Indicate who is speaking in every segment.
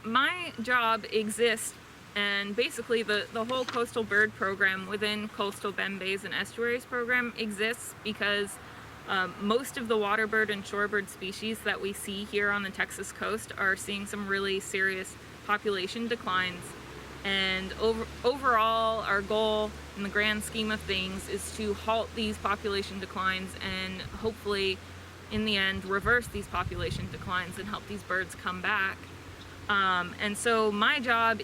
Speaker 1: my job exists, and basically the whole coastal bird program within coastal bend bays and estuaries program exists because most of the waterbird and shorebird species that we see here on the Texas coast are seeing some really serious population declines. And overall, our goal in the grand scheme of things is to halt these population declines and hopefully, in the end, reverse these population declines and help these birds come back. And so my job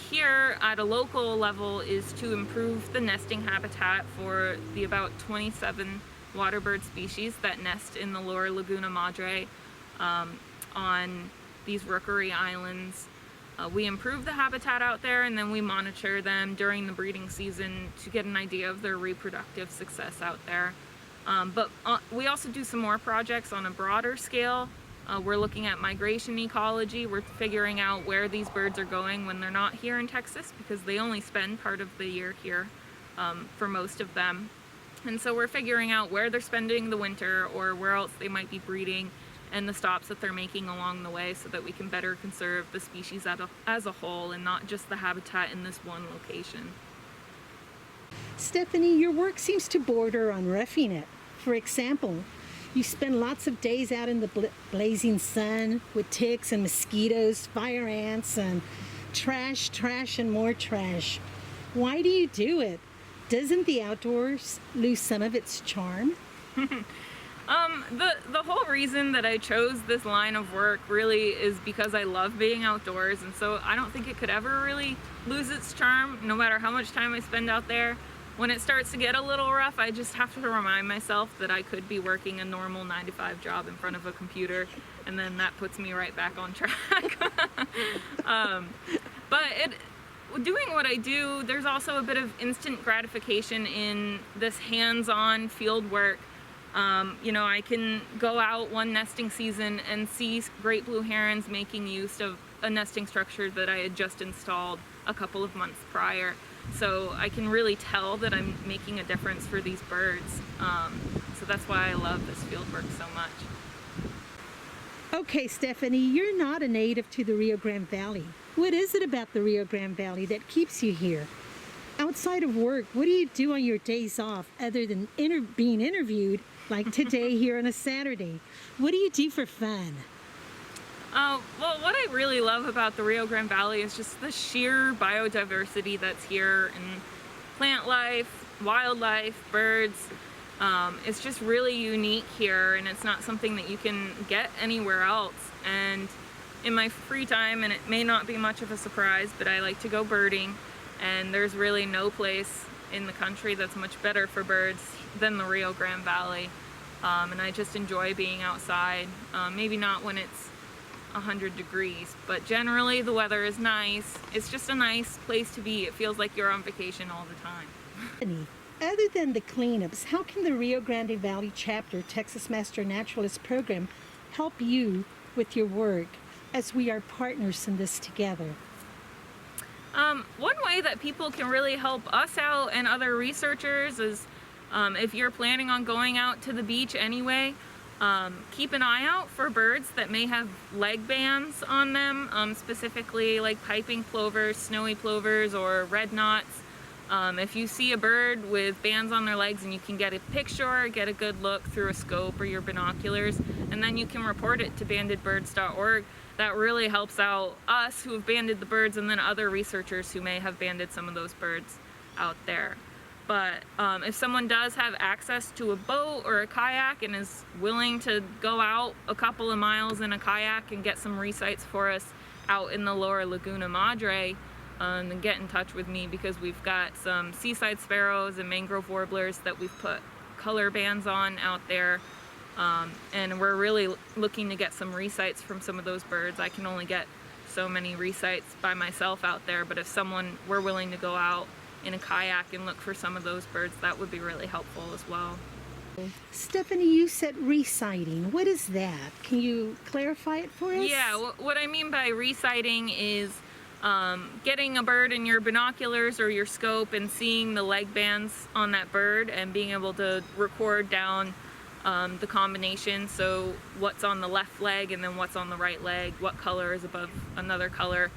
Speaker 1: here at a local level is to improve the nesting habitat for the about 27 waterbird species that nest in the lower Laguna Madre on these rookery islands. We improve the habitat out there, and then we monitor them during the breeding season to get an idea of their reproductive success out there. But we also do some more projects on a broader scale. We're looking at migration ecology. We're figuring out where these birds are going when they're not here in Texas, because they only spend part of the year here for most of them. And so we're figuring out where they're spending the winter or where else they might be breeding, and the stops that they're making along the way, so that we can better conserve the species as a whole and not just the habitat in this one location.
Speaker 2: Stephanie, your work seems to border on roughing it. For example, you spend lots of days out in the blazing sun with ticks and mosquitoes, fire ants, and trash, and more trash. Why do you do it? Doesn't the outdoors lose some of its charm?
Speaker 1: The whole reason that I chose this line of work really is because I love being outdoors, and so I don't think it could ever really lose its charm, no matter how much time I spend out there. When it starts to get a little rough, I just have to remind myself that I could be working a normal 9-to-5 job in front of a computer, and then that puts me right back on track. Doing what I do, there's also a bit of instant gratification in this hands-on field work. I can go out one nesting season and see great blue herons making use of a nesting structure that I had just installed a couple of months prior. So I can really tell that I'm making a difference for these birds. So that's why I love this field work so much.
Speaker 2: Okay, Stephanie, you're not a native to the Rio Grande Valley. What is it about the Rio Grande Valley that keeps you here? Outside of work, what do you do on your days off other than being interviewed, like today here on a Saturday? What do you do for fun?
Speaker 1: Well, what I really love about the Rio Grande Valley is just the sheer biodiversity that's here, and plant life, wildlife, birds. It's just really unique here, and it's not something that you can get anywhere else. And in my free time, and it may not be much of a surprise, but I like to go birding, and there's really no place in the country that's much better for birds than the Rio Grande Valley. And I just enjoy being outside. Maybe not when it's 100 degrees, but generally the weather is nice. It's just a nice place to be. It feels like you're on vacation all the time.
Speaker 2: Other than the cleanups, how can the Rio Grande Valley Chapter Texas Master Naturalist program help you with your work, as we are partners in this together?
Speaker 1: One way that people can really help us out and other researchers is if you're planning on going out to the beach anyway, keep an eye out for birds that may have leg bands on them, specifically like piping plovers, snowy plovers, or red knots. If you see a bird with bands on their legs and you can get a picture, get a good look through a scope or your binoculars, and then you can report it to bandedbirds.org. That really helps out us who have banded the birds, and then other researchers who may have banded some of those birds out there. But if someone does have access to a boat or a kayak and is willing to go out a couple of miles in a kayak and get some resights for us out in the lower Laguna Madre, then get in touch with me, because we've got some seaside sparrows and mangrove warblers that we've put color bands on out there. And we're really looking to get some resights from some of those birds. I can only get so many resights by myself out there, but if someone were willing to go out in a kayak and look for some of those birds, that would be really helpful as well.
Speaker 2: Stephanie, you said resighting. What is that? Can you clarify it for us?
Speaker 1: Yeah, what I mean by resighting is getting a bird in your binoculars or your scope and seeing the leg bands on that bird and being able to record down the combination, so what's on the left leg and then what's on the right leg, what color is above another color,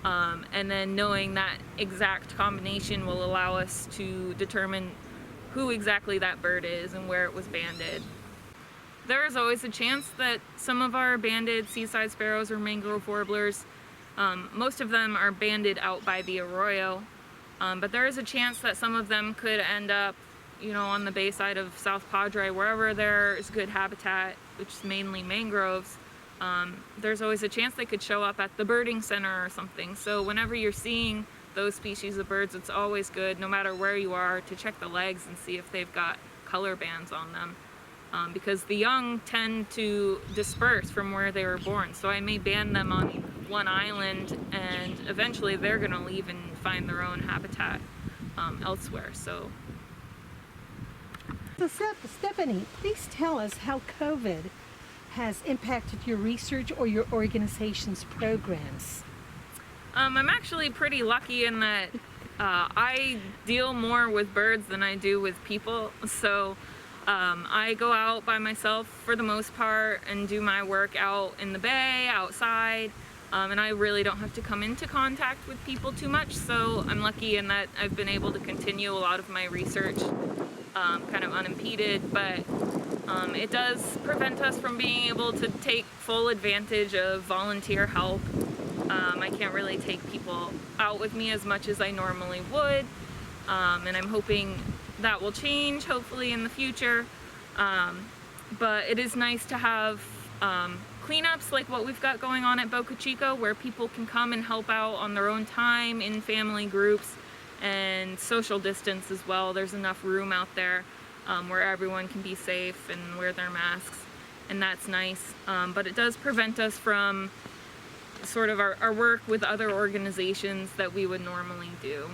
Speaker 1: and then knowing that exact combination will allow us to determine who exactly that bird is and where it was banded. There is always a chance that some of our banded seaside sparrows or mangrove warblers, most of them are banded out by the arroyo, but there is a chance that some of them could end up, you know, on the bay side of South Padre, wherever there is good habitat, which is mainly mangroves. There's always a chance they could show up at the birding center or something. So whenever you're seeing those species of birds, it's always good, no matter where you are, to check the legs and see if they've got color bands on them. Because the young tend to disperse from where they were born. So I may band them on one island, and eventually they're going to leave and find their own habitat elsewhere. So
Speaker 2: Stephanie, please tell us how COVID has impacted your research or your organization's programs.
Speaker 1: I'm actually pretty lucky in that I deal more with birds than I do with people. So I go out by myself for the most part and do my work out in the bay, outside, and I really don't have to come into contact with people too much. So I'm lucky in that I've been able to continue a lot of my research kind of unimpeded, but it does prevent us from being able to take full advantage of volunteer help. I can't really take people out with me as much as I normally would, and I'm hoping that will change, hopefully, in the future. But it is nice to have cleanups like what we've got going on at Boca Chica, where people can come and help out on their own time in family groups, and social distance as well. There's enough room out there where everyone can be safe and wear their masks, and that's nice. But it does prevent us from sort of our work with other organizations that we would normally do.